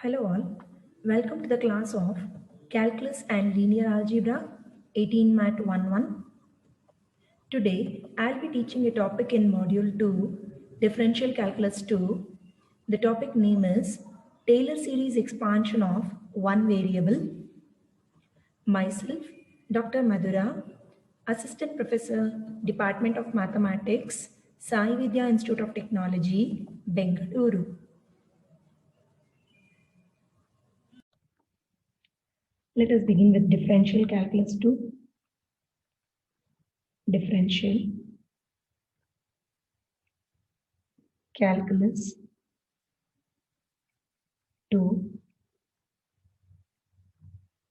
Hello all, welcome to the class of Calculus and Linear Algebra 18 Mat 11. Today I'll be teaching a topic in Module 2, Differential Calculus 2. The topic name is Taylor Series Expansion of One Variable. Myself, Dr. Madhura, Assistant Professor, Department of Mathematics, Sai Vidya Institute of Technology, Bengaluru. Let us begin with differential calculus 2. Differential calculus 2.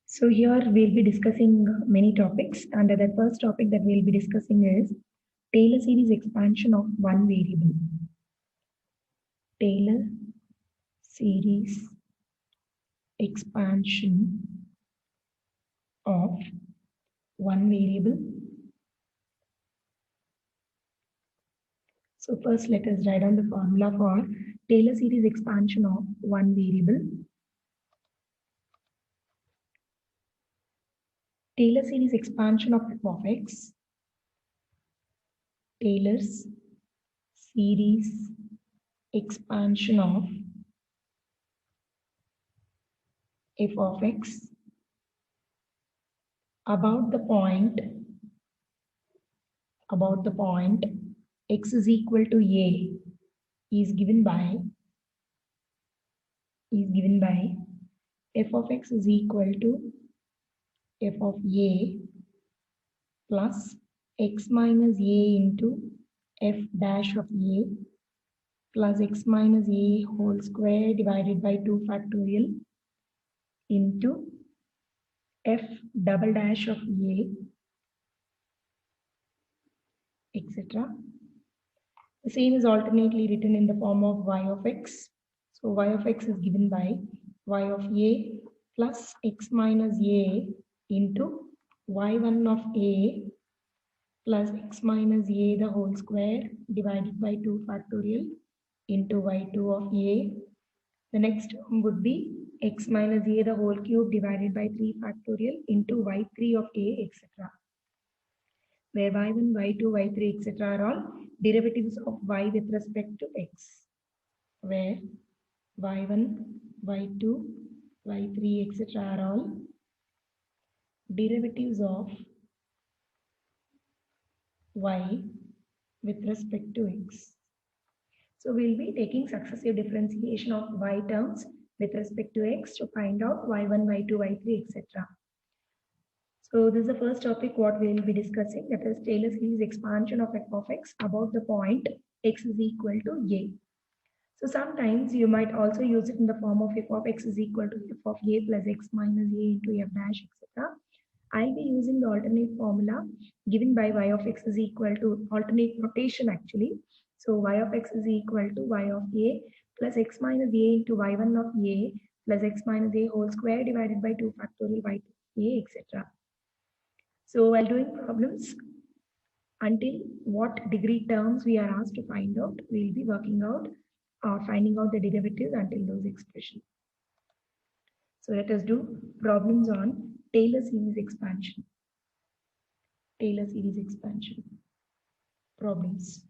So here we'll be discussing many topics. And the first topic that we'll be discussing is Taylor series expansion of one variable. Taylor series expansion of one variable. So first let us write down the formula for Taylor series expansion of one variable. Taylor series expansion of f of x. Taylor's series expansion of f of x about the point x is equal to a is given by f of x is equal to f of a plus x minus a into f dash of a plus x minus a whole square divided by 2 factorial into f double dash of a, etc. The same is alternately written in the form of y of x. So y of x is given by y of a plus x minus a into y1 of a plus x minus a the whole square divided by 2 factorial into y2 of a. The next term would be x minus a the whole cube divided by 3 factorial into y3 of a, etc. Where y1, y2, y3, etc. are all derivatives of y with respect to x. Where y1, y2, y3, etc. are all derivatives of y with respect to x. So we'll be taking successive differentiation of y terms with respect to x to find out y1, y2, y3, etc. So this is the first topic what we will be discussing, that is Taylor series expansion of f of x about the point x is equal to a. So sometimes you might also use it in the form of f of x is equal to f of a plus x minus a into f dash, etc. I'll be using the alternate formula given by y of x is equal to alternate notation actually. So y of x is equal to y of a plus x minus a into y1 of a plus x minus a whole square divided by 2 factorial y2 a, etc. So while doing problems, until what degree terms we are asked to find out, we will be working out or finding out the derivatives until those expressions. So let us do problems on Taylor series expansion. Taylor series expansion. Problems.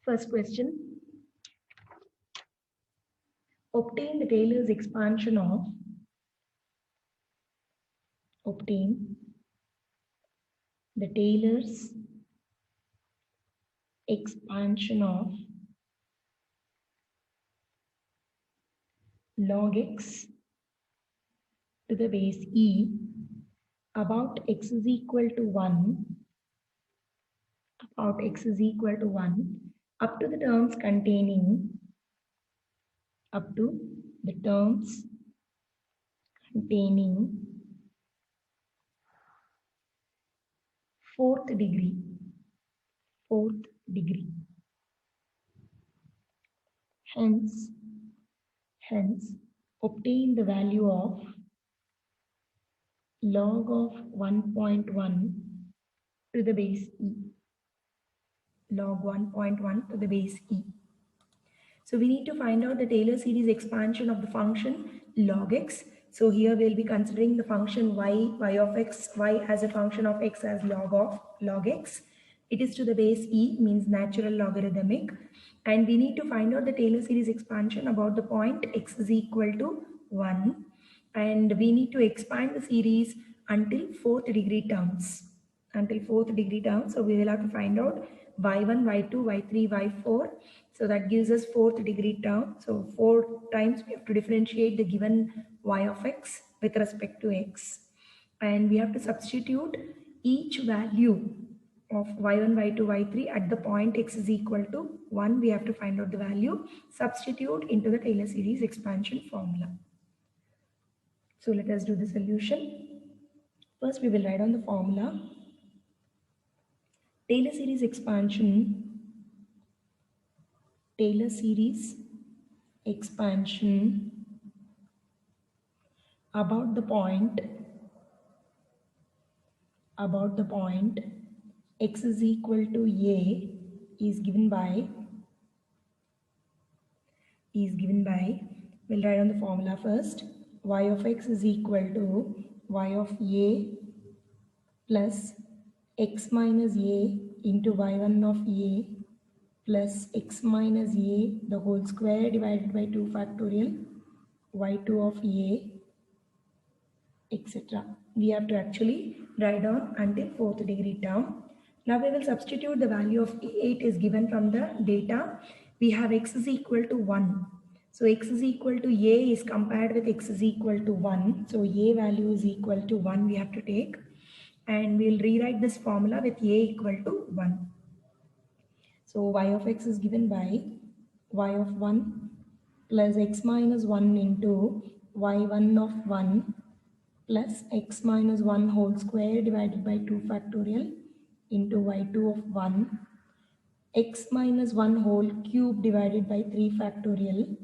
First question. Obtain the Taylor's expansion of log x to the base e about x is equal to 1 up to the terms containing fourth degree. Hence obtain the value of log of 1.1 to the base e. Log 1.1 to the base e. So we need to find out the Taylor series expansion of the function log x. So here we'll be considering the function y of x, y as a function of x as log x. It is to the base e, means natural logarithmic. And we need to find out the Taylor series expansion about the point x is equal to 1. And we need to expand the series until fourth degree terms. So we will have to find out y1, y2, y3, y4. So that gives us fourth degree term. So 4 times we have to differentiate the given y of x with respect to x. And we have to substitute each value of y1, y2, y3 at the point x is equal to 1. We have to find out the value, substitute into the Taylor series expansion formula. So let us do the solution. First we will write on the formula. Taylor series expansion about the point x is equal to a is given by we'll write on the formula first. Y of x is equal to y of a plus x minus a into y1 of a plus x minus a the whole square divided by 2 factorial y2 of a, etc. We have to actually write down until fourth degree term. Now we will substitute the value of a. It is given from the data. We have x is equal to 1. So x is equal to a is compared with x is equal to 1. So a value is equal to 1 we have to take. And we'll rewrite this formula with a equal to 1. So y of x is given by y of 1 plus x minus 1 into y1 of 1 plus x minus 1 whole square divided by 2 factorial into y2 of 1, x minus 1 whole cube divided by 3 factorial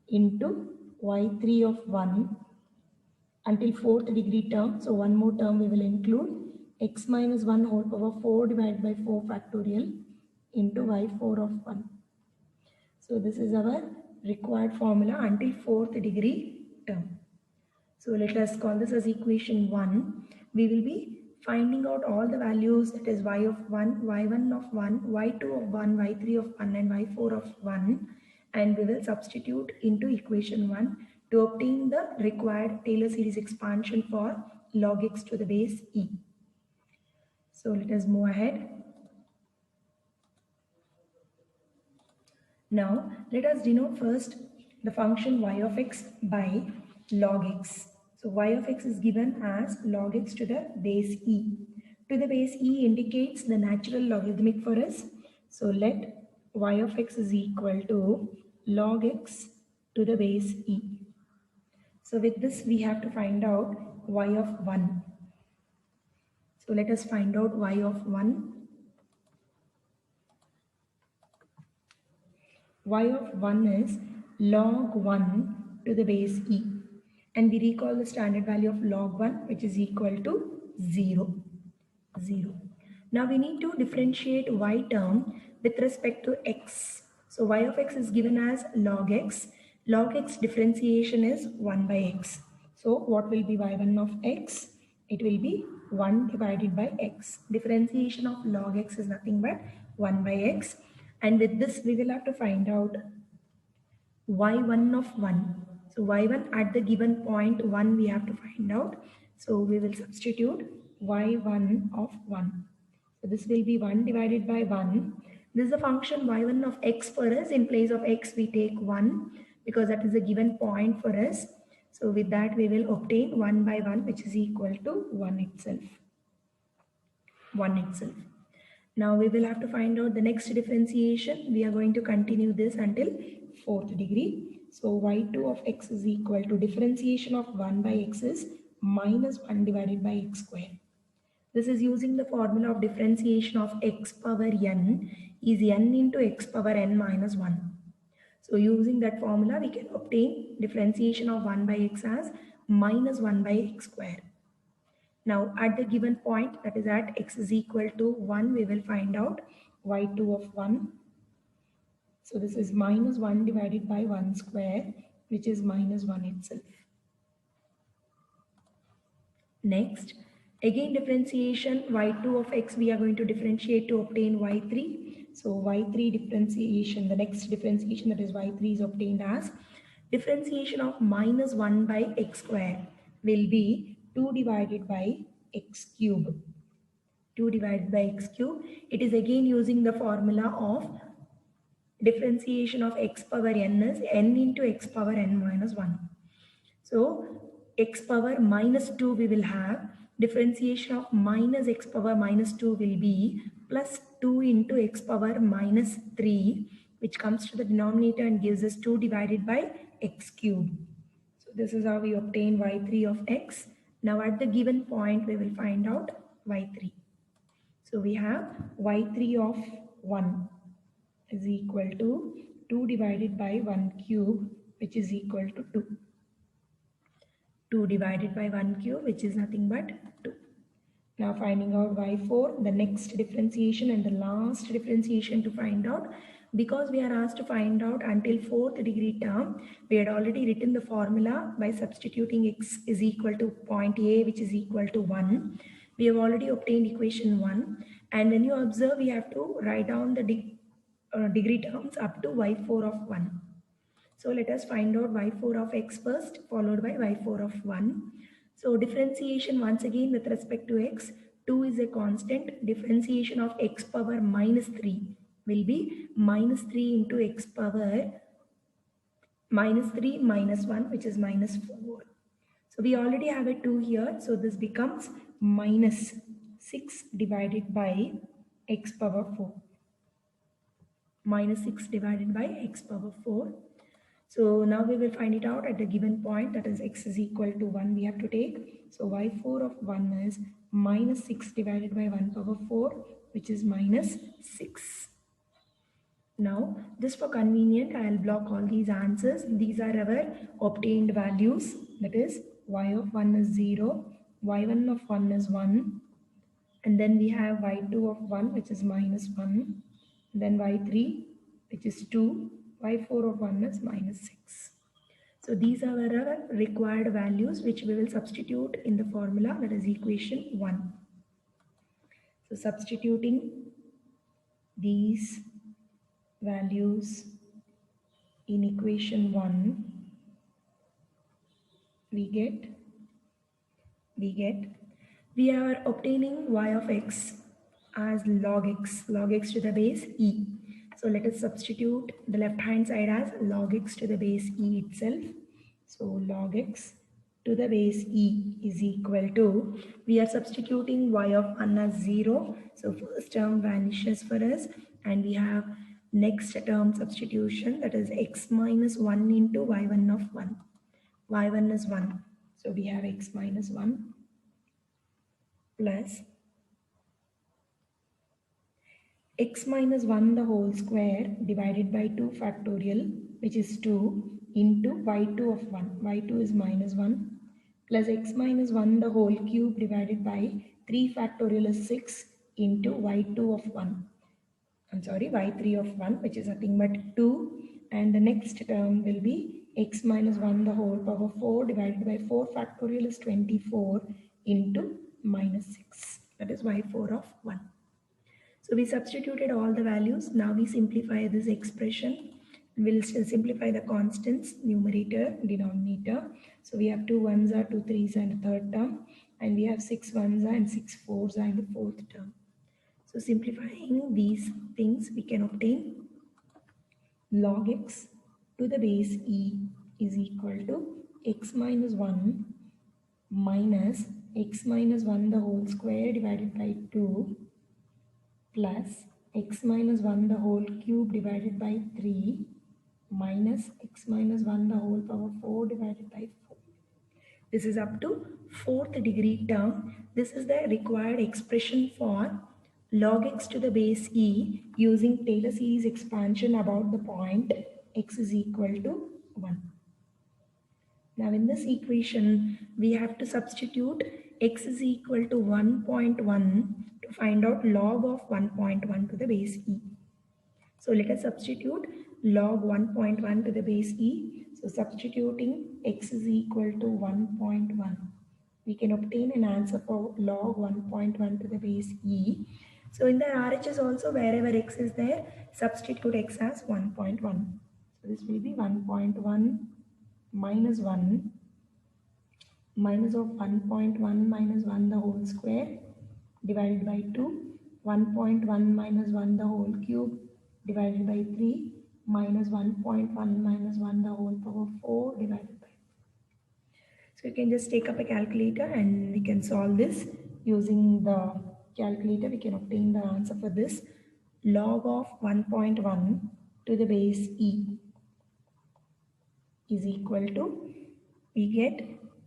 into y3 of 1 until fourth degree term. So one more term we will include, x minus 1 whole power 4 divided by 4 factorial into y4 of 1. So this is our required formula until fourth degree term. So let us call this as equation 1. We will be finding out all the values, that is y of 1, y1 of 1, y2 of 1, y3 of 1 and y4 of 1, and we will substitute into equation 1 to obtain the required Taylor series expansion for log x to the base e. So let us move ahead. Now let us denote first the function y of x by log x. So y of x is given as log x to the base e. To the base e indicates the natural logarithmic for us. So let y of x is equal to log x to the base e. So with this we have to find out y of 1. So let us find out y of 1. Y of 1 is log 1 to the base e. And we recall the standard value of log 1, which is equal to 0. Now we need to differentiate y term with respect to x. So y of x is given as log x. Log x differentiation is 1 by x. So what will be y1 of x? It will be 1 divided by x. Differentiation of log x is nothing but 1 by x. And with this we will have to find out y1 of 1. So y1 at the given point 1 we have to find out. So we will substitute y1 of 1. So this will be 1 divided by 1. This is a function y1 of x for us. In place of x we take 1 because that is a given point for us. So with that we will obtain 1 by 1, which is equal to 1 itself. Now we will have to find out the next differentiation. We are going to continue this until fourth degree. So y2 of x is equal to differentiation of 1 by x is minus 1 divided by x square. This is using the formula of differentiation of x power n is n into x power n minus 1. So using that formula we can obtain differentiation of 1 by x as minus 1 by x square. Now at the given point, that is at x is equal to 1, we will find out y2 of 1. So this is minus 1 divided by 1 square, which is minus 1 itself. Next, again differentiation, y2 of x we are going to differentiate to obtain y3. So y3 differentiation, the next differentiation, that is y3, is obtained as differentiation of minus 1 by x square will be 2 divided by x cube. 2 divided by x cube. It is again using the formula of differentiation of x power n is n into x power n minus 1. So x power minus 2 we will have, differentiation of minus x power minus 2 will be plus 2 into x power minus 3, which comes to the denominator and gives us 2 divided by x cube. So this is how we obtain y3 of x. Now at the given point we will find out y3. So we have y3 of 1 is equal to 2 divided by 1 cube, which is equal to 2. 2 divided by 1 cube, which is nothing but 2. Now finding out y4, the next differentiation and the last differentiation to find out. Because we are asked to find out until 4th degree term, we had already written the formula by substituting x is equal to point A, which is equal to 1. We have already obtained equation 1. And when you observe, we have to write down the degree terms up to y4 of 1. So let us find out y4 of x first, followed by y4 of 1. So differentiation once again with respect to x, 2 is a constant. Differentiation of x power minus 3 will be minus 3 into x power minus 3 minus 1, which is minus 4. So we already have a 2 here. So this becomes minus 6 divided by x power 4. Minus 6 divided by x power 4. So now we will find it out at the given point, that is x is equal to 1 we have to take. So y4 of 1 is minus 6 divided by 1 power 4, which is minus 6. Now just for convenient, I will block all these answers. These are our obtained values, that is y of 1 is 0, y1 of 1 is 1, and then we have y2 of 1, which is minus 1, then y3, which is 2, y4 of 1 is minus 6. So these are our required values which we will substitute in the formula, that is equation 1. So substituting these values in equation 1, we are obtaining y of x as log x to the base e. So let us substitute the left hand side as log x to the base e itself. So log x to the base e is equal to, we are substituting y of 1 as 0. So first term vanishes for us and we have next term substitution, that is x minus 1 into y1 of 1. y1 is 1. So we have x minus 1 plus x minus 1 the whole square divided by 2 factorial, which is 2, into y2 of 1. y2 is minus 1 plus x minus 1 the whole cube divided by 3 factorial is 6 into y2 of 1. y3 of 1, which is nothing but 2. And the next term will be x minus 1 the whole power 4 divided by 4 factorial is 24 into minus 6. That is y4 of 1. So we substituted all the values. Now we simplify this expression. We'll simplify the constants, numerator, denominator. So we have 2 1s are 2 3s and the third term. And we have 6 1s and 6 4s and the fourth term. So simplifying these things, we can obtain log x to the base e is equal to x minus 1 minus x minus 1 the whole square divided by 2 plus x minus 1 the whole cube divided by 3 minus x minus 1 the whole power 4 divided by 4. This is up to 4th degree term. This is the required expression for log x to the base e using Taylor series expansion about the point x is equal to 1. Now in this equation, we have to substitute x is equal to 1.1 to find out log of 1.1 to the base e. So let us substitute log 1.1 to the base e. So substituting x is equal to 1.1. We can obtain an answer for log 1.1 to the base e. So in the RHS also, wherever x is there, substitute x as 1.1. So this will be 1.1 minus 1 minus of 1.1 minus 1 the whole square divided by 2, 1.1 minus 1 the whole cube divided by 3 minus 1.1 minus 1 the whole power 4 divided by. So you can just take up a calculator and we can solve this. Using the calculator, we can obtain the answer for this. Log of 1.1 to the base e is equal to, we get,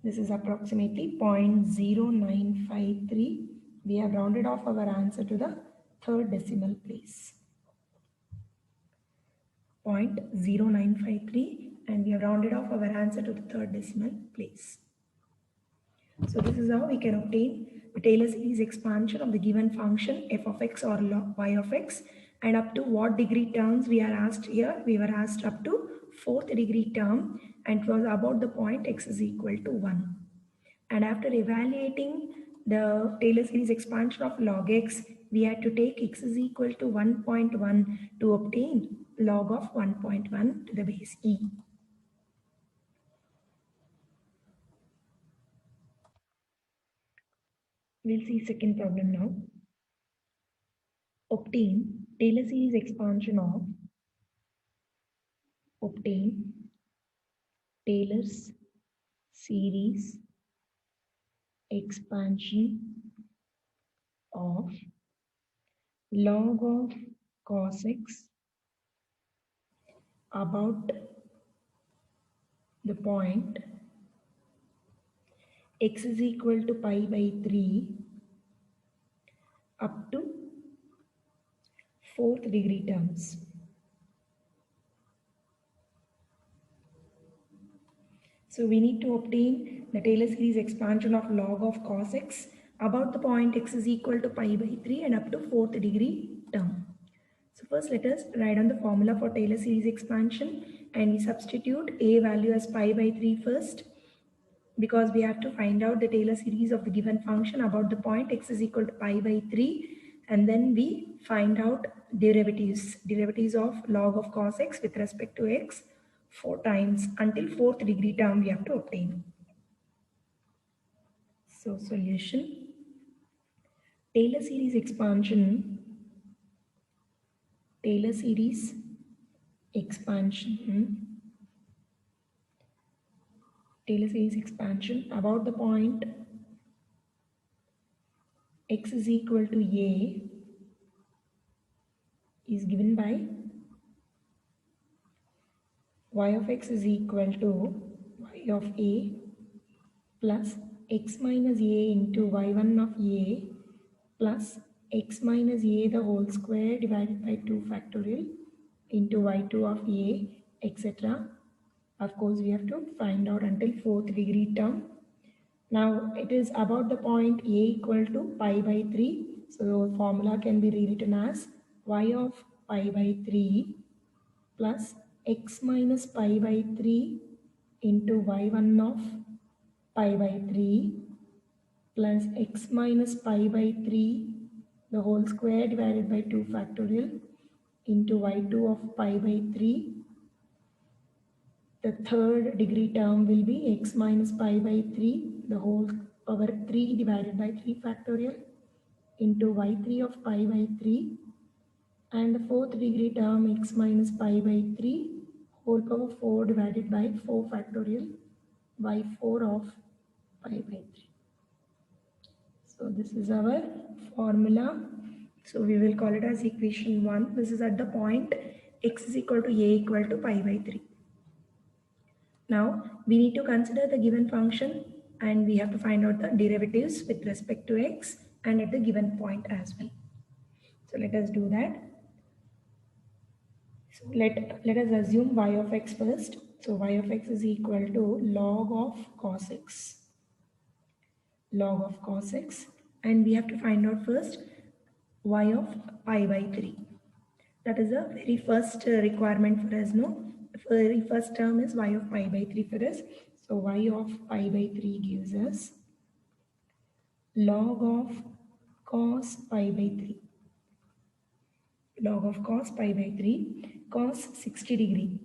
this is approximately 0.0953. We have rounded off our answer to the third decimal place. 0.0953, and we have rounded off our answer to the third decimal place. So this is how we can obtain the Taylor series expansion of the given function f of x or y of x, and up to what degree terms we are asked here. We were asked up to 4th degree term, and it was about the point x is equal to 1. And after evaluating the Taylor series expansion of log x, we had to take x is equal to 1.1 to obtain log of 1.1 to the base e. We'll see second problem now. Obtain Taylor series expansion of Taylor's series expansion of log of cos x about the point x is equal to pi by 3 up to 4th degree terms. So we need to obtain the Taylor series expansion of log of cos x about the point x is equal to pi by 3 and up to 4th degree term. So first let us write down the formula for Taylor series expansion, and we substitute a value as pi by 3 first, because we have to find out the Taylor series of the given function about the point x is equal to pi by 3, and then we find out derivatives of log of cos x with respect to x 4 times until 4th degree term we have to obtain. So solution, Taylor series expansion about the point x is equal to a is given by y of x is equal to y of a plus x minus a into y1 of a plus x minus a the whole square divided by 2 factorial into y2 of a, etc. Of course, we have to find out until 4th degree term. Now it is about the point a equal to pi by 3. So the formula can be rewritten as y of pi by 3 plus x minus pi by 3 into y1 of pi by 3 plus x minus pi by 3 the whole square divided by 2 factorial into y2 of pi by 3. The third degree term will be x minus pi by 3 the whole power 3 divided by 3 factorial into y3 of pi by 3, and the 4th degree term x minus pi by 3 whole power 4 divided by 4 factorial by 4 of pi by 3. So this is our formula. So we will call it as equation 1. This is at the point x is equal to a equal to pi by 3. Now we need to consider the given function, and we have to find out the derivatives with respect to x and at the given point as well. So let us do that. So let us assume y of x first. So y of x is equal to log of cos x. log of cos x, and we have to find out first y of pi by 3. That is the very first requirement for us, no? The very first term is y of pi by 3 for us. So y of pi by 3 gives us log of cos pi by 3. Log of cos pi by 3, cos 60 degree.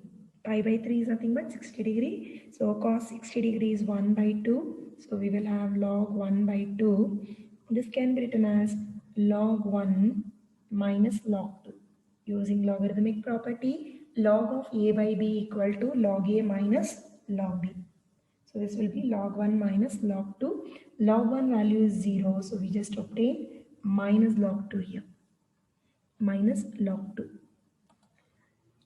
Pi by 3 is nothing but 60 degree. So cos 60 degree is 1 by 2. So we will have log 1 by 2. This can be written as log 1 minus log 2. Using logarithmic property, log of a by b equal to log a minus log b. So this will be log 1 minus log 2. Log 1 value is 0. So we just obtain minus log 2 here. Minus log 2.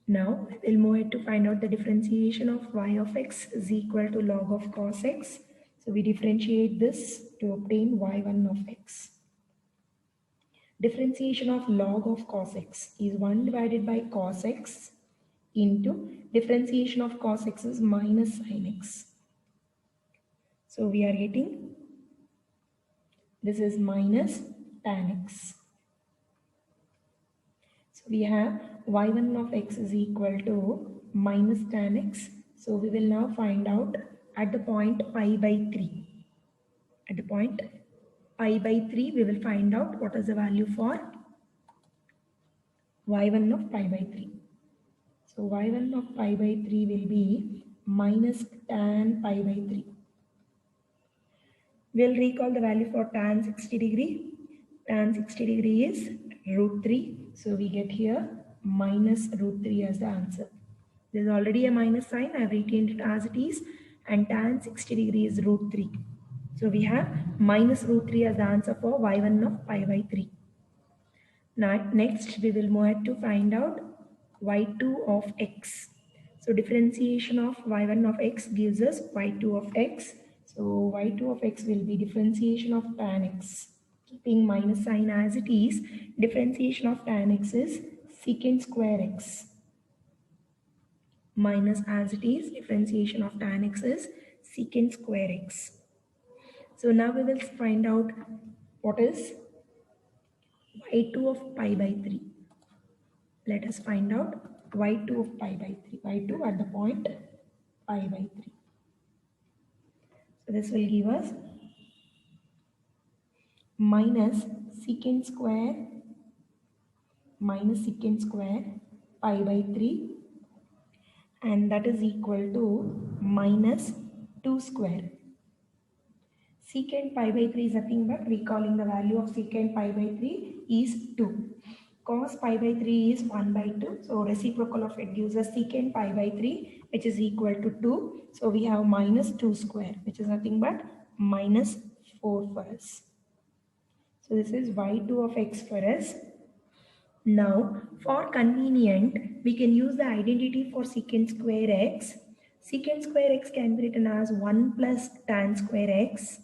Now we will move ahead to find out the differentiation of y of x is equal to log of cos x. So we differentiate this to obtain y1 of x. Differentiation of log of cos x is 1 divided by cos x into differentiation of cos x is minus sin x. So we are getting this is minus tan x. So we have y1 of x is equal to minus tan x. So we will now find out at the point pi by 3. At the point pi by 3, we will find out what is the value for y1 of pi by 3. So y1 of pi by 3 will be minus tan pi by 3. We'll recall the value for tan 60 degree. Tan 60 degree is root 3. So we get here minus root 3 as the answer. There is already a minus sign. I have retained it as it is. And tan 60 degree is root 3. So we have minus root 3 as the answer for y1 of pi by 3. Now next we will move ahead to find out y2 of x. So differentiation of y1 of x gives us y2 of x. So y2 of x will be differentiation of tan x. Keeping minus sign as it is, differentiation of tan x is secant square x. Minus as it is, differentiation of tan x is secant square x. So now we will find out what is y2 of pi by 3. Let us find out y2 of pi by 3. y2 at the point pi by 3. So this will give us minus secant square pi by 3, and that is equal to minus 2 square. Secant pi by 3 is nothing but recalling the value of secant pi by 3 is 2. Cos pi by 3 is 1 by 2. So reciprocal of it gives us secant pi by 3, which is equal to 2. So we have minus 2 square, which is nothing but minus 4 for us. So this is y2 of x for us. Now for convenient, we can use the identity for secant square x. Secant square x can be written as 1 plus tan square x.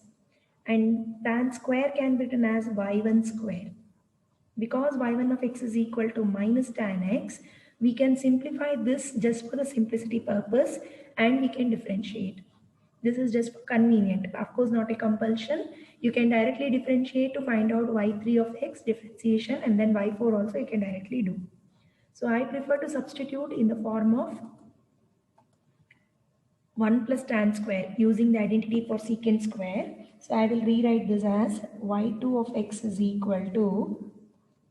And tan square can be written as y1 square. Because y1 of x is equal to minus tan x, we can simplify this just for the simplicity purpose and we can differentiate. This is just for convenient. Of course, not a compulsion. You can directly differentiate to find out y3 of x differentiation, and then y4 also you can directly do. So I prefer to substitute in the form of 1 plus tan square using the identity for secant square. So I will rewrite this as y2 of x is equal to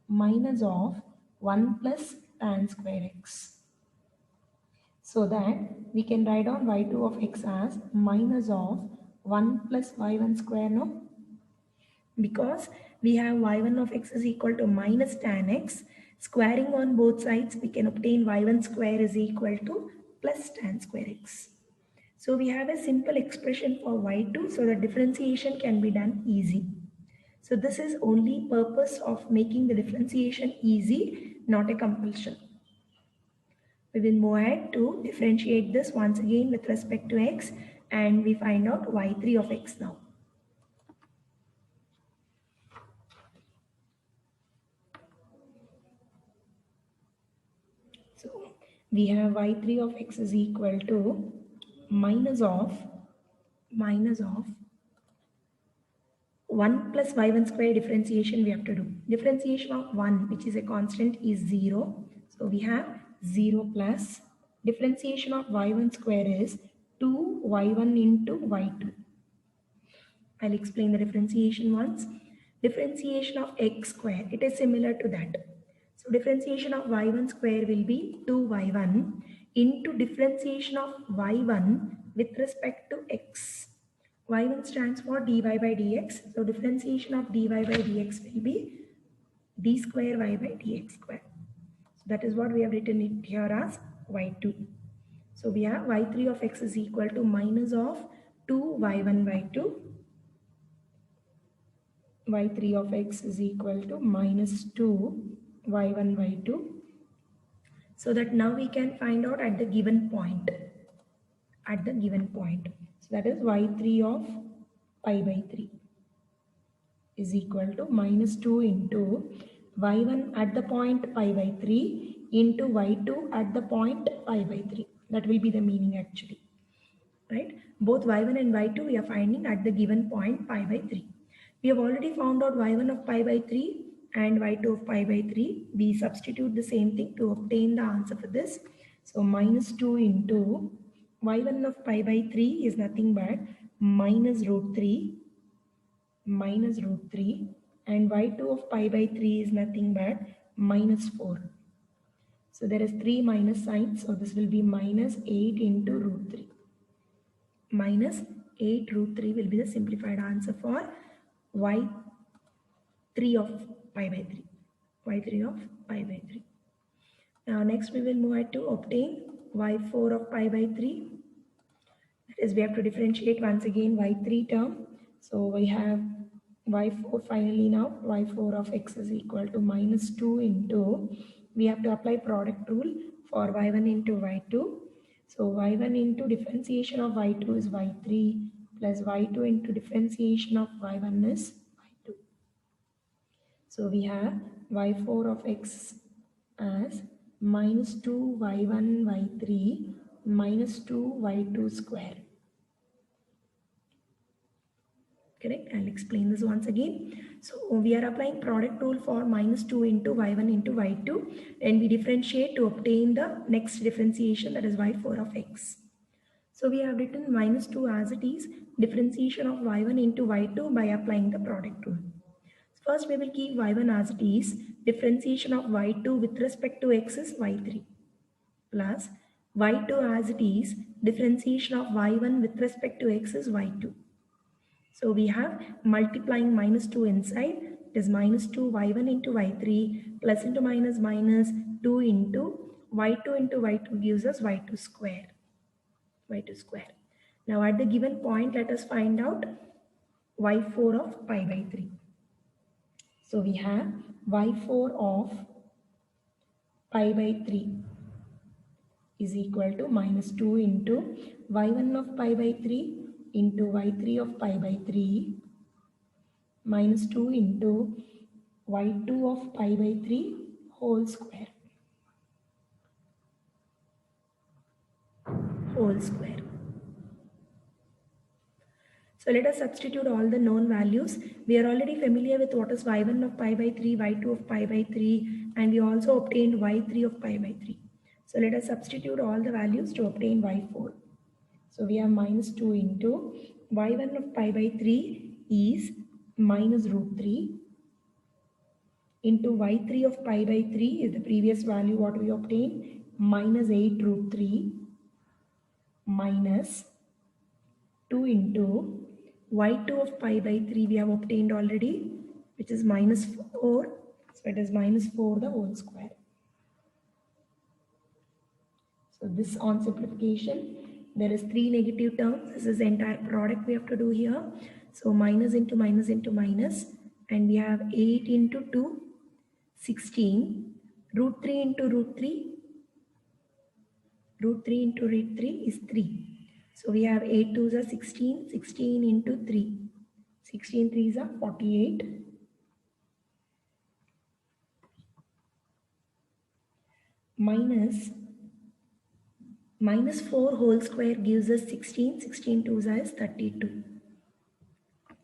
minus of 1 plus tan square x. So that we can write down y2 of x as minus of 1 plus y1 square, no? Because we have y1 of x is equal to minus tan x. Squaring on both sides, we can obtain y1 square is equal to plus tan square x. So we have a simple expression for y2, so the differentiation can be done easy. So this is only purpose of making the differentiation easy, not a compulsion. We will move ahead to differentiate this once again with respect to x, and we find out y3 of x now. So we have y3 of x is equal to minus of 1 plus y1 square differentiation we have to do. Differentiation of 1, which is a constant, is 0. So we have 0 plus differentiation of y1 square is 2y1 into y2. I'll explain the differentiation once. Differentiation of x square, it is similar to that. So differentiation of y1 square will be 2y1 into differentiation of y1 with respect to x. Y1 stands for dy by dx. So differentiation of dy by dx will be d square y by dx square. So that is what we have written it here as y2. So we have y3 of x is equal to minus of 2y1 by 2. Y3 of x is equal to minus 2y1 by 2. So that now we can find out at the given point. At the given point. So that is y3 of pi by 3 is equal to minus 2 into y1 at the point pi by 3 into y2 at the point pi by 3. That will be the meaning actually. Right? Both y1 and y2 we are finding at the given point pi by 3. We have already found out y1 of pi by 3 and y2 of pi by 3. We substitute the same thing to obtain the answer for this. So minus 2 into y1 of pi by 3 is nothing but minus root 3 and y2 of pi by 3 is nothing but minus 4. So there is 3 minus signs. So this will be minus 8 into root 3. Minus 8 root 3 will be the simplified answer for y3 of pi by 3. y3 of pi by 3. Now next we will move ahead to obtain y4 of pi by 3. That is, we have to differentiate once again y3 term. So we have y4 finally now. y4 of x is equal to minus 2 into, we have to apply product rule for y1 into y2. So y1 into differentiation of y2 is y3 plus y2 into differentiation of y1 is y2. So we have y4 of x as minus 2 y1 y3 minus 2 y2 square. Correct? I'll explain this once again. So we are applying product rule for minus 2 into y1 into y2 and we differentiate to obtain the next differentiation, that is y4 of x. So we have written minus 2 as it is, differentiation of y1 into y2 by applying the product rule. First we will keep y1 as it is, differentiation of y2 with respect to x is y3 plus y2 as it is, differentiation of y1 with respect to x is y2. So we have multiplying minus 2 inside, it is minus 2 y1 into y3 plus into minus 2 into y2 gives us y2 square. Now at the given point, let us find out y4 of pi by 3. So we have y4 of pi by 3 is equal to minus 2 into y1 of pi by 3 into y3 of pi by 3 minus 2 into y2 of pi by 3 whole square. So let us substitute all the known values. We are already familiar with what is y1 of pi by 3, y2 of pi by 3, and we also obtained y3 of pi by 3. So let us substitute all the values to obtain y4. So we have minus 2 into y1 of pi by 3 is minus root 3 into y3 of pi by 3 is the previous value what we obtained, minus 8 root 3 minus 2 into y2 of pi by 3 we have obtained already, which is minus 4. So it is minus 4 the whole square. So this on simplification, there is 3 negative terms. This is the entire product we have to do here. So minus into minus into minus, and we have 8 into 2, 16, root 3 into root 3, root 3 into root 3 is 3. So we have 8 2s are 16, 16 into 3, 16 3s are 48. Minus 4 whole square gives us 16, 16 2s is 32.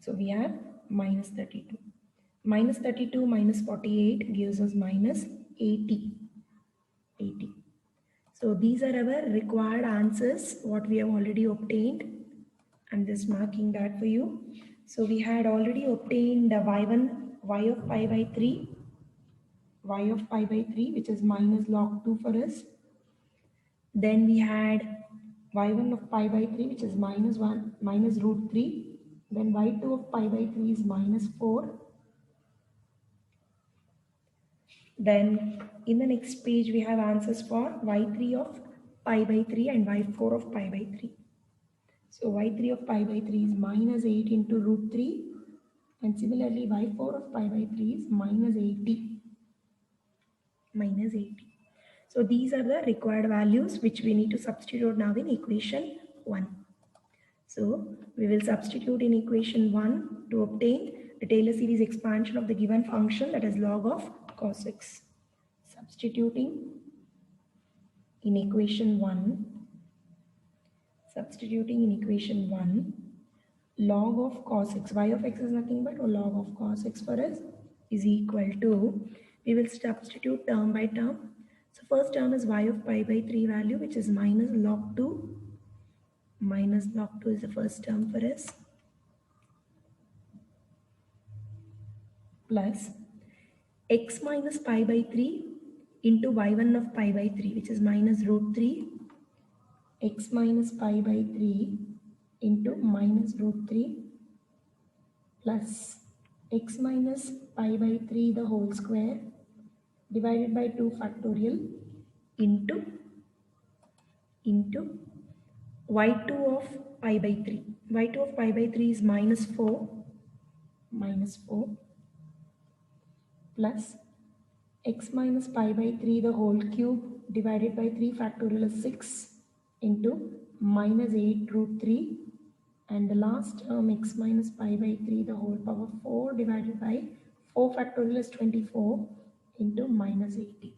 So we have minus 32. Minus 32 minus 48 gives us minus 80. 80. So these are our required answers, what we have already obtained. I'm just marking that for you. So we had already obtained y1, y of pi by 3, y of pi by 3, which is minus log 2 for us. Then we had y1 of pi by 3, which is minus 1, minus root 3. Then y2 of pi by 3 is minus 4. Then in the next page, we have answers for y3 of pi by 3 and y4 of pi by 3. So y3 of pi by 3 is minus 8 into root 3. And similarly, y4 of pi by 3 is minus 80. Minus 80. So these are the required values which we need to substitute now in equation 1. So we will substitute in equation 1 to obtain the Taylor series expansion of the given function, that is log of cos x. Substituting in equation 1, log of cos x, y of x is nothing but log of cos x for us is equal to, we will substitute term by term. So first term is y of pi by 3 value, which is minus log 2. Minus log 2 is the first term for us. Plus x minus pi by 3 into y1 of pi by 3, which is minus root 3. X minus pi by 3 into minus root 3 plus x minus pi by 3 the whole square divided by 2 factorial into y2 of pi by 3. y2 of pi by 3 is minus 4 plus x minus pi by 3 the whole cube divided by 3 factorial is 6 into minus 8 root 3, and the last term x minus pi by 3 the whole power 4 divided by 4 factorial is 24 into minus 80.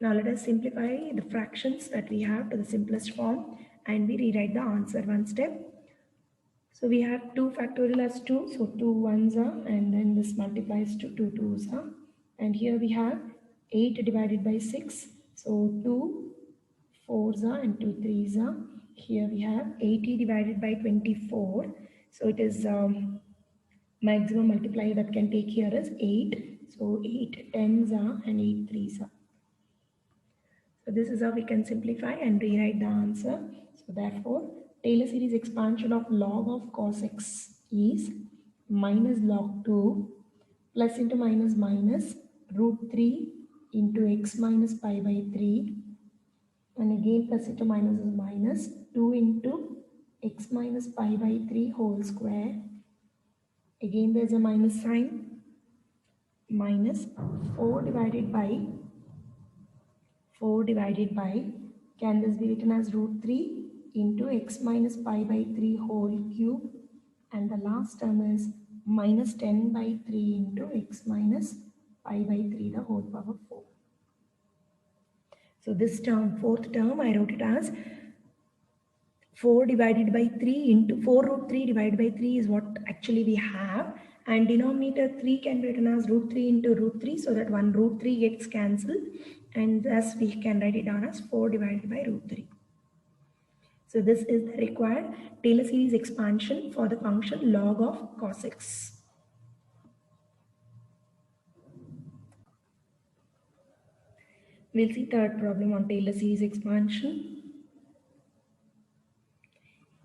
Now let us simplify the fractions that we have to the simplest form and we rewrite the answer one step. So we have 2 factorial as 2, so 2 ones are, and then this multiplies to 2 twos are. And here we have 8 divided by 6, so 2 4s are and 2 3s are. Here we have 80 divided by 24, so it is maximum multiplier that can take here is 8, so 8 10s are and 8 3s are. So this is how we can simplify and rewrite the answer. So therefore, Taylor series expansion of log of cos x is minus log 2 plus into minus minus root 3 into x minus pi by 3, and again plus into minus is minus 2 into x minus pi by 3 whole square. Again there is a minus sign, minus 4 divided by, can this be written as root 3 into x minus pi by 3 whole cube, and the last term is minus 10 by 3 into x minus pi by 3 the whole power 4. So this term, fourth term, I wrote it as 4 divided by 3 into 4 root 3 divided by 3 is what actually we have, and denominator 3 can be written as root 3 into root 3, so that one root 3 gets cancelled, and thus we can write it down as 4 divided by root 3. So this is the required Taylor series expansion for the function log of cos x. We'll see third problem on Taylor series expansion.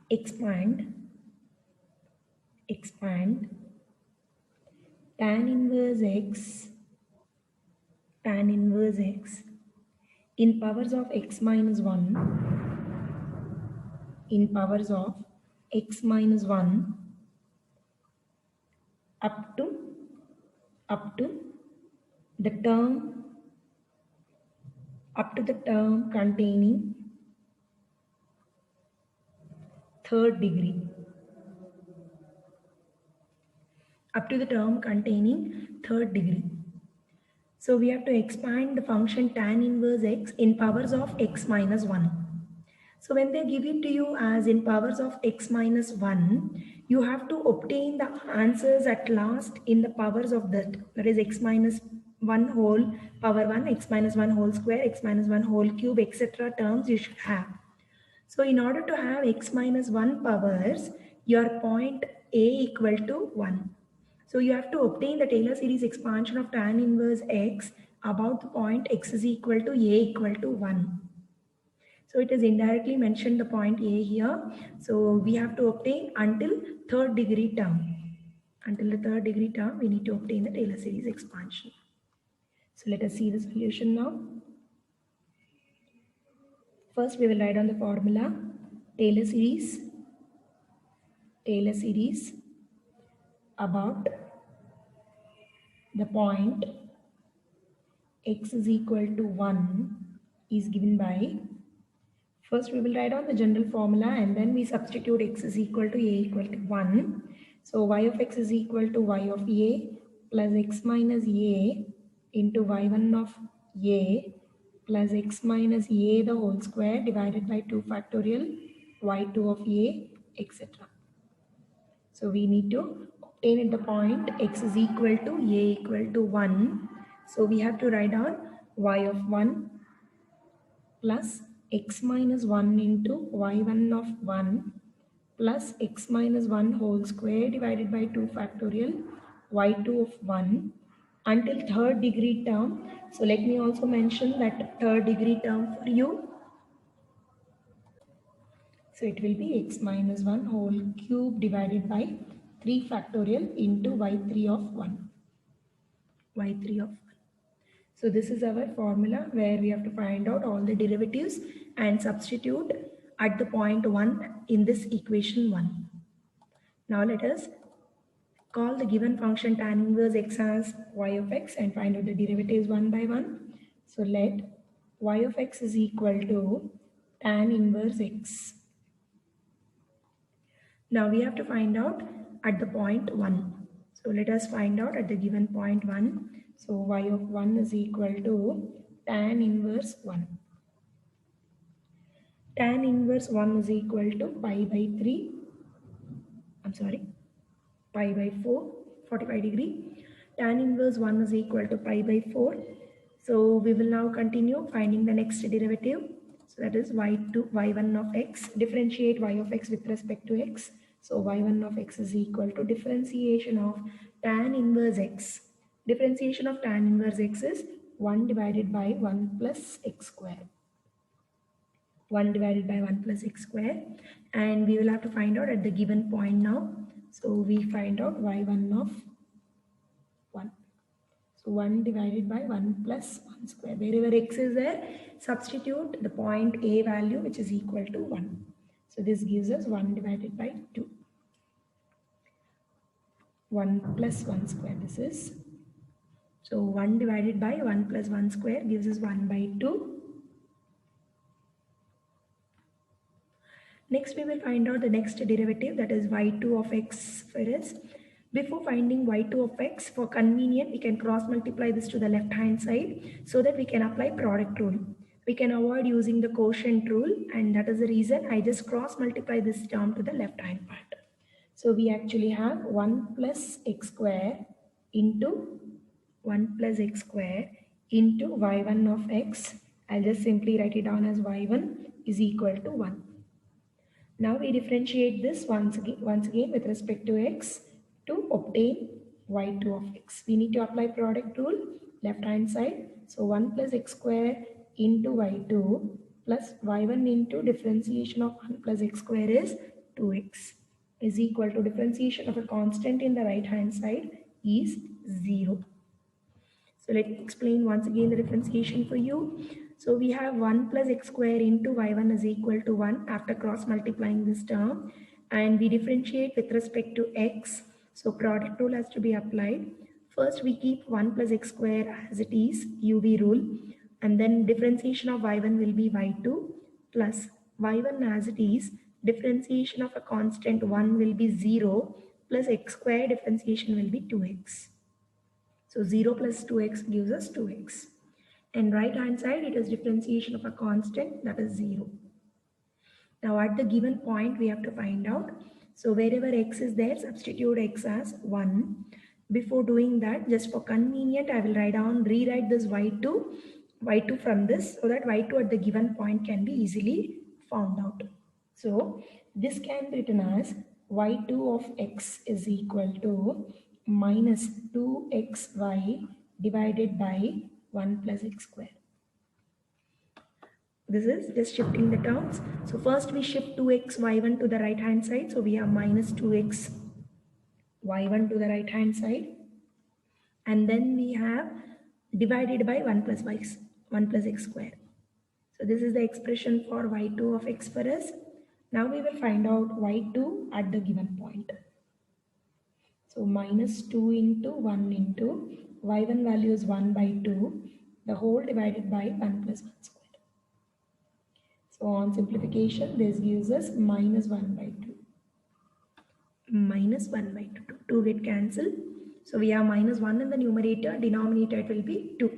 Expand tan inverse x in powers of x minus 1 up to the term containing third degree. So we have to expand the function tan inverse x in powers of x minus 1. So when they give it to you as in powers of x minus 1, you have to obtain the answers at last in the powers of that. That is x minus 1 whole power 1, x minus 1 whole square, x minus 1 whole cube, etc. terms you should have. So in order to have x minus 1 powers, your point A equal to 1. So you have to obtain the Taylor series expansion of tan inverse x about the point x is equal to A equal to 1. So it is indirectly mentioned the point A here. So we have to obtain until third degree term. Until the third degree term, we need to obtain the Taylor series expansion. So let us see the solution now. First, we will write on the formula Taylor series about the point x is equal to 1 is given by, first we will write on the general formula and then we substitute x is equal to a equal to 1. So y of x is equal to y of a plus x minus a into y1 of a plus x minus a the whole square divided by 2 factorial y2 of a, etc. So we need to obtain at the point x is equal to a equal to 1. So we have to write down y of 1 plus x minus 1 into y1 of 1 plus x minus 1 whole square divided by 2 factorial y2 of 1 until third degree term. So let me also mention that third degree term for you. So it will be x minus 1 whole cube divided by 3 factorial into y3 of 1. y3 of 1. So this is our formula where we have to find out all the derivatives and substitute at the point 1 in this equation 1. Now let us call the given function tan inverse x as y of x and find out the derivatives one by one. So let y of x is equal to tan inverse x. Now we have to find out at the point 1. So let us find out at the given point 1. So y of 1 is equal to tan inverse 1. Tan inverse 1 is equal to pi by 3. Pi by 4, 45 degree. Tan inverse 1 is equal to pi by 4. So we will now continue finding the next derivative. So that is y1 of x. Differentiate y of x with respect to x. So y1 of x is equal to differentiation of tan inverse x. Differentiation of tan inverse x is 1 divided by 1 plus x square. 1 divided by 1 plus x square. And we will have to find out at the given point now. So we find out y1 of 1. So 1 divided by 1 plus 1 square. Wherever x is there, substitute the point A value which is equal to 1. So this gives us 1 divided by 2. 1 plus 1 square this is. So 1 divided by 1 plus 1 square gives us 1 by 2. Next we will find out the next derivative, that is y2 of x for us. Before finding y2 of x, for convenient we can cross multiply this to the left hand side so that we can apply product rule. We can avoid using the quotient rule, and that is the reason I just cross multiply this term to the left hand part. So we actually have 1 plus x square into 1 plus x square into y1 of x. I'll just simply write it down as y1 is equal to 1. Now we differentiate this once again with respect to x to obtain y2 of x. We need to apply product rule left hand side. So 1 plus x square into y2 plus y1 into differentiation of 1 plus x square is 2x is equal to differentiation of a constant in the right hand side is 0. So let me explain once again the differentiation for you. So we have 1 plus x square into y1 is equal to 1 after cross multiplying this term, and we differentiate with respect to x. So product rule has to be applied. First we keep 1 plus x square as it is, UV rule, and then differentiation of y1 will be y2 plus y1 as it is, differentiation of a constant 1 will be 0 plus x square differentiation will be 2x. So 0 plus 2x gives us 2x. And right hand side it is differentiation of a constant, that is 0. Now at the given point, we have to find out. So wherever x is there, substitute x as 1. Before doing that, just for convenient, I will rewrite this y2 from this, so that y2 at the given point can be easily found out. So this can be written as y2 of x is equal to minus 2xy divided by 1 plus x square. This is just shifting the terms. So first we shift 2x y1 to the right hand side. So we have minus 2x y1 to the right hand side. And then we have divided by 1 plus x square. So this is the expression for y2 of x for us. Now we will find out y2 at the given point. So minus 2 into 1 into y1 value is 1 by 2, the whole divided by 1 plus 1 square. So on simplification, this gives us minus 1 by 2. Minus 1 by 2. 2 get cancelled. So we have minus 1 in the numerator. Denominator it will be 2.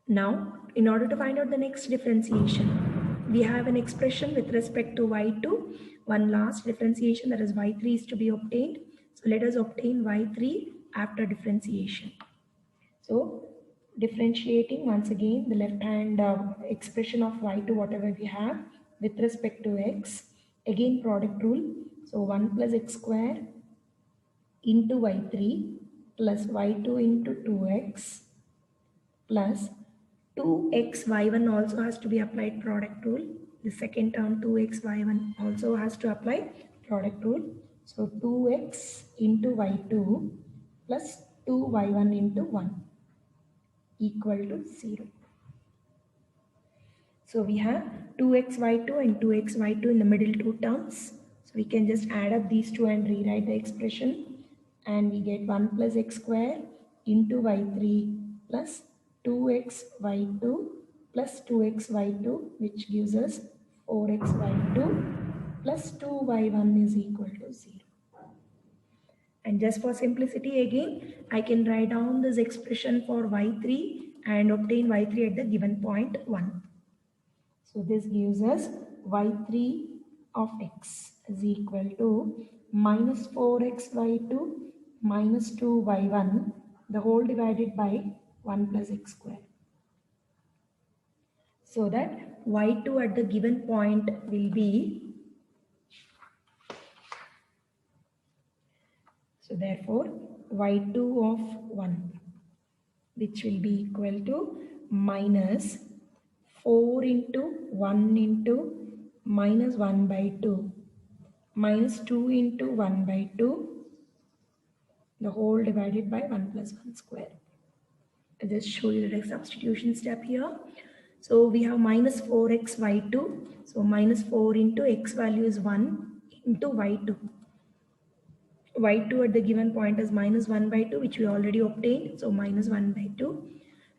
Now, in order to find out the next differentiation, we have an expression with respect to y2. One last differentiation, that is y3 is to be obtained. So let us obtain y3 after differentiation. So differentiating once again the left hand expression of y2 whatever we have with respect to x, again product rule. So 1 plus x square into y3 plus y2 into 2x plus 2x y1 also has to be applied product rule. The second term 2x y1 also has to apply product rule. So 2x into y2 plus 2y1 into 1 equal to 0. So we have 2xy2 and 2xy2 in the middle two terms. So we can just add up these two and rewrite the expression, and we get 1 plus x square into y3 plus 2xy2 plus 2xy2, which gives us 4xy2 plus 2y1 is equal to 0. And just for simplicity again, I can write down this expression for y3 and obtain y3 at the given point 1. So this gives us y3 of x is equal to minus 4xy2 minus 2y1, the whole divided by 1 plus x square. So that y2 at the given point will be, so therefore y2 of 1, which will be equal to minus 4 into 1 into minus 1 by 2 minus 2 into 1 by 2, the whole divided by 1 plus 1 square. I just show you the substitution step here. So we have minus 4x y2. So minus 4 into x value is 1 into y2. y2 at the given point is minus 1 by 2, which we already obtained. So minus 1 by 2.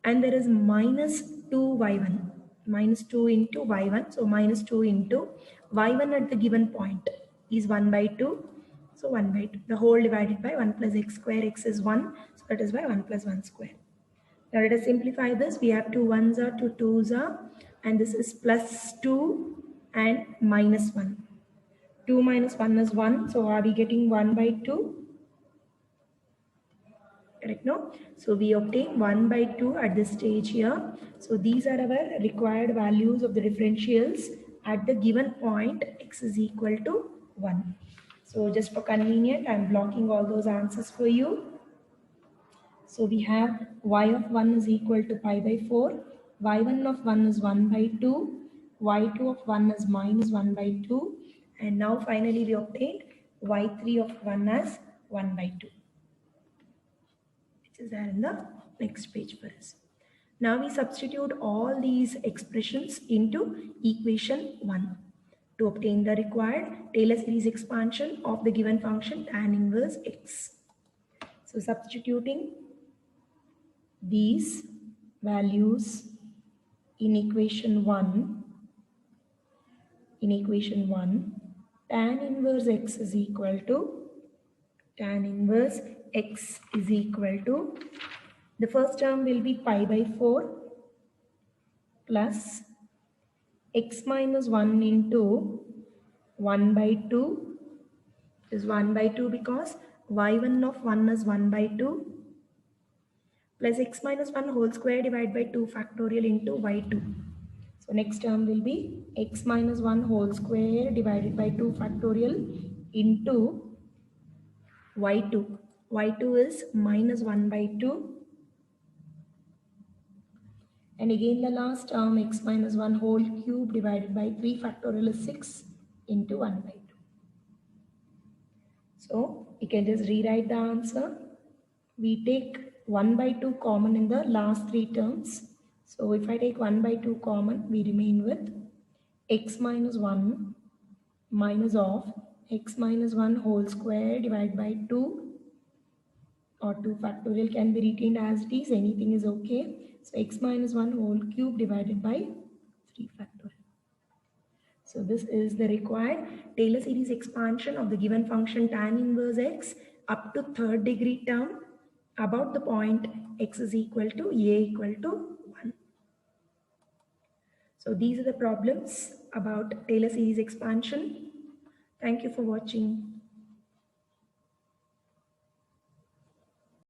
And there is minus 2y1. Minus 2 into y1. So minus 2 into y1 at the given point is 1 by 2. So 1 by 2. The whole divided by 1 plus x square. X is 1. So that is by 1 plus 1 square. Now let us simplify this. We have 2 1s are 2 2s are. And this is plus 2 and minus 1. 2 minus 1 is 1. So are we getting 1 by 2? Correct, no? So we obtain 1 by 2 at this stage here. So these are our required values of the differentials at the given point x is equal to 1. So just for convenient, I am blocking all those answers for you. So we have y of 1 is equal to pi by 4. y1 of 1 is 1 by 2. y2 of 1 is minus 1 by 2. And now finally we obtained y3 of 1 as 1 by 2. Which is there in the next page for us. Now we substitute all these expressions into equation 1 to obtain the required Taylor series expansion of the given function tan inverse x. So substituting these values in equation 1, tan inverse x is equal to, the first term will be pi by 4 plus x minus 1 into 1 by 2 is 1 by 2 because y1 of 1 is 1 by 2 plus x minus 1 whole square divided by 2 factorial into y2. So next term will be x minus 1 whole square divided by 2 factorial into y2. y2 is minus 1 by 2. And again the last term x minus 1 whole cube divided by 3 factorial is 6 into 1 by 2. So you can just rewrite the answer. We take 1 by 2 common in the last three terms. So if I take 1 by 2 common, we remain with x minus 1 minus of x minus 1 whole square divided by 2 or 2 factorial can be retained as it is, anything is okay. So x minus 1 whole cube divided by 3 factorial. So this is the required Taylor series expansion of the given function tan inverse x up to third degree term about the point x is equal to a equal to 1. So these are the problems about Taylor series expansion. Thank you for watching.